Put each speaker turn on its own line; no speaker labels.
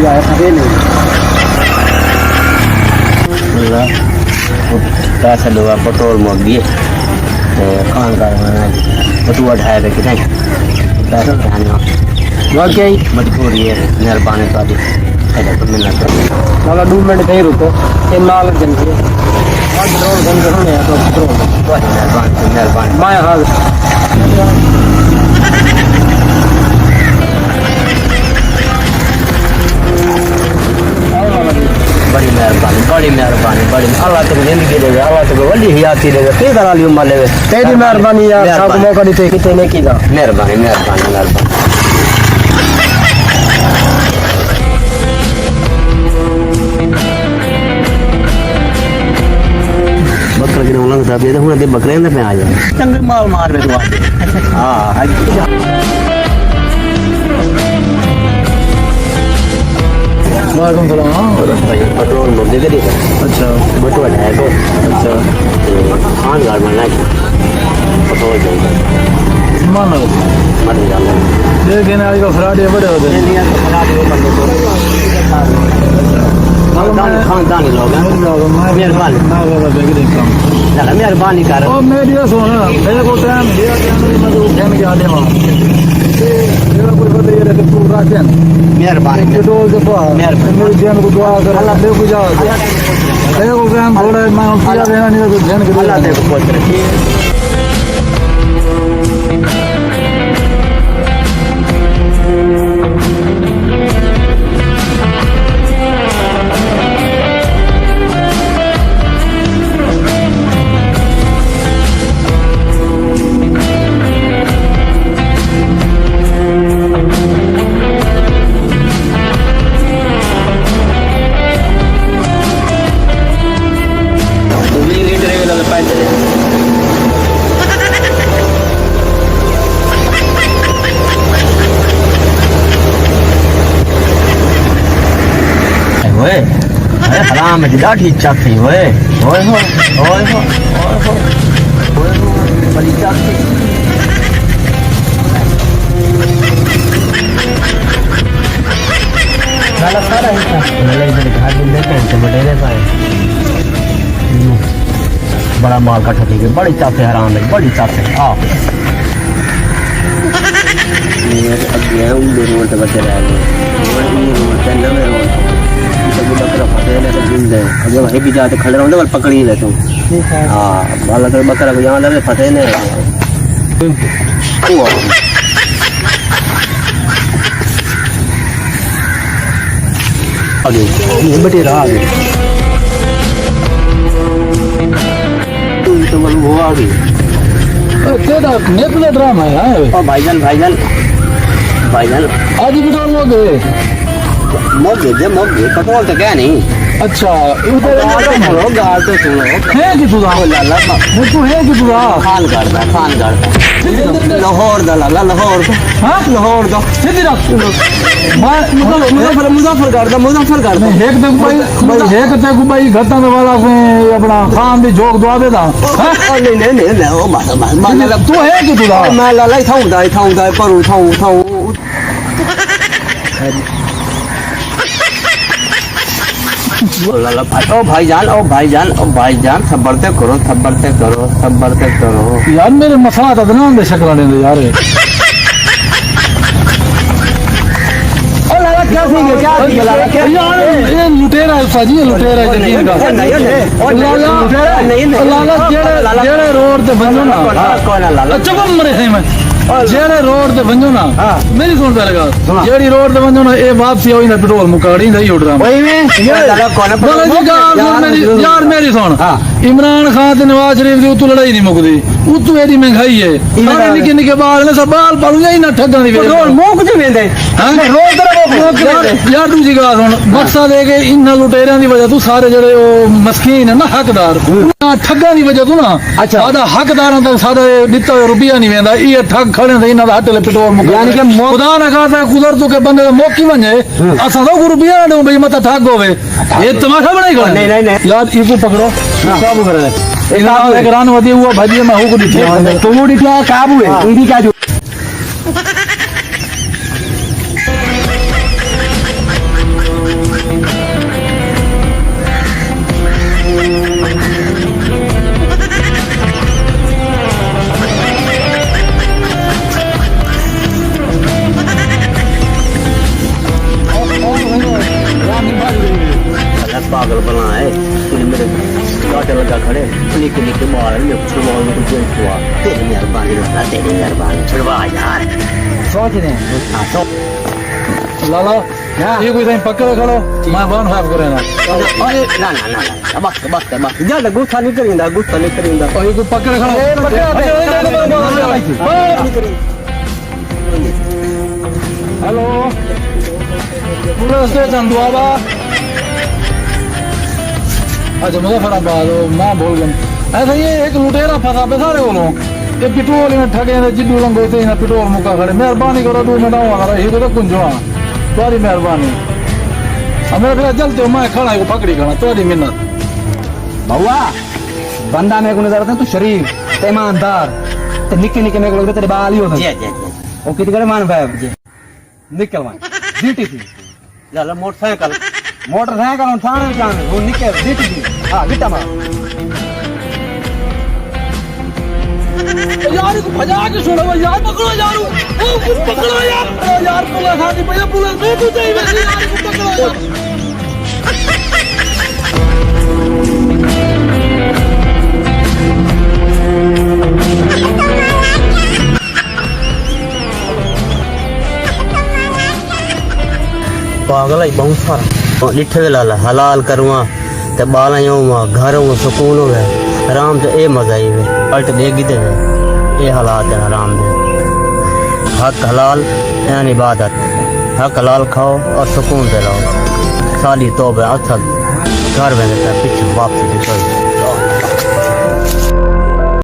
जाए खड़े नहीं पैसा लोग पेट्रोल मुक गए खान का बटुआ ढाई रुपये कितने पैसा वाकई मजबूरी है मेहरबानी थोड़ी तो मिलना चाहिए नाला 2 मिनट कहीं रुको ये नाल जल्दी पेट्रोल बंद होने तो पेट्रोल मेहरबानी माया हाल बड़ी मेहरबानी बड़ी अल्लाह तो जिंदगी देवे अल्लाह तो वली हयाती देवे कई तरह ली उम्र लेवे तेरी मेहरबानी यार सब मौका दीते किते ने कीदा मेहरबानी बकरा के उलंग सा पे हुन दे बकरे ने पे आ जाए चंगे माल मार बे तो हां वालेकुम सलाम पेट्रोल मुक दे दे अच्छा बटुआ है तो अच्छा खान गाड़ में ना पेट्रोल चाहिए मानो मत जाओ ये कहने वाली का फ्रॉड है बड़े होते हैं नहीं तो फ्रॉड है बंदे को खानदानी लोग हैं मेहरबानी मेहरबानी कर ओ मेरी सुन मेरे को टाइम दिया कि मैं तो उठने के आने वाला मेरा कोई बता ये कि तू राजन मेहरबानी जो जो मेहरबानी मेरे जान को दुआ कर अल्लाह दे को जाओ देखो कि हम थोड़ा मैं पूजा देना नहीं तो जान के अल्लाह दे को पहुंच रही हराम जी ॾाढी इच्छा थी ओए ओए हो बड़ी इच्छा थी साला सारा इच्छा मेरे इधर घर में लेते हैं तो बटेरे पाए बड़ा माल इकट्ठा थी बड़ी इच्छा से हराम है बड़ी इच्छा से आ ये अगे उन रोड पे बचे रह गए रोड पे नवे रोड बकरा फटे ने तो जिंदे अगर भाई भी जाते खड़े रहो ना पकड़ ही ले तुम हां वाला तो बकरा को यहां लगे फटे ने आगे ये बटे रहा आगे तो वो आगे तेरा नेपले ड्रामा है ओ भाईजान आज भी डाल लोगे मोगे पेट्रोल तो क्या नहीं अच्छा उधर गाल तो सुनो है कि तू लाला तू है कि तू खान करदा लाहौर दा लाहौर हां लाहौर दा सीधी रख मैं मुजफ्फर करदा एक तक भाई घटा वाला से अपना खान भी जोक दवा देदा नहीं ओ माता तू है कि तू मैं लाला थाऊंदा परू थाऊ ओ भाईजान सबरते करो यार मेरे मसला था ना दे शक्ल ने यार ओ लाला क्या सीख है क्या लाला क्या यार ये लुटेरा है साजी लुटेरा है जमीन का लाला जेड़े रोड ते बनो ना चुप मरे है मैं जेड़े रोड ते वंजो ना मेरी सुन पहले गल जेड़ी रोड ते वंजो ना ए वापसी होई ना पेट्रोल मुकाड़ी नहीं उड़ रहा भाई मैं यार मेरी सुन इमरान खान ते नवाज शरीफ दी उतु लड़ाई नहीं मुकदी उतु एडी महंगाई है सारे निके बाल ने सब बाल पालू जाई ना ठगा दी पेट्रोल मुक जे वेंदे हां रोज यार दूसरी गल सुन मकसद है कि इन लुटेरियां दी वजह तू सारे जेड़े ओ मस्कीन है ना हकदार ठगा दी वजह तू ना सादा हकदारां दा सादा दित्ता रुपया नहीं वेंदा ई ठग खड़े थे इन्हां दा हट ले पेट्रोल मुक यानी कि खुदा ना खाता गुजर तो के बंदे मोकी वने असा तो रुपया दो भाई मत ठग होवे ये तमाशा बनाई कर नहीं यार इसको पकड़ो काबू करे इना एक रान वदी हुआ भाजी में हु को दिखे तो वो दिखला काबू है इनकी क्या
है तूने मेरे गाट लगा खड़े निक निक मार ले छुड़वा मेरे को छुड़वा तेरी मेहरबानी वाला तेरी मेहरबानी छुड़वा यार सोच रहे हैं हां तो
लाला ये कोई टाइम पकड़ खड़ो मैं वन हाफ करे ना
अरे ना ना ना बस बस बस ज्यादा गुस्सा नहीं करिंदा
और ये को पकड़ खड़ो हेलो पूरा स्टेशन दुआबा अच्छा मुजफ्फराबाद मां बोल गए ऐसा ये एक लुटेरा फंसा पे सारे बोलो ये पेट्रोल में ठगे ने जिड्डू लंगोते ना पेट्रोल मुका खड़े मेहरबानी करो 2 मिनट आओ अगर ये तो कुंजवा तुम्हारी मेहरबानी हमें फिर जल्दी हो मैं खड़ा को पकड़ी खड़ा तुम्हारी मिन्नत
बउआ बंदा मेरे को नजर आता तू शरीफ ते ईमानदार ते निके निके मेरे को लगता तेरे बाल ही होता जी ओ कितने करे मान भाई जी निकल मान जीटी थी चल मोटरसाइकिल on थाने जाने वो निकल जीटी थी हां गिट्टा मार
यार को भजा के छोड़ो यार पकड़ो यार ओ पकड़ो यार पुलिस आती भैया पुलिस नहीं तू चाहिए यार को पकड़ो यार
पागल है बहुत सारा लिठे लाला हलाल करवा ते बाला यूं घर में सुकून हो गया आराम से ए मजा ही वे पलट देगी ते ये हालात है आराम दे हक हलाल यानी इबादत हक हलाल खाओ और सुकून से रहो साली तौबा असल घर में पीछे वापसी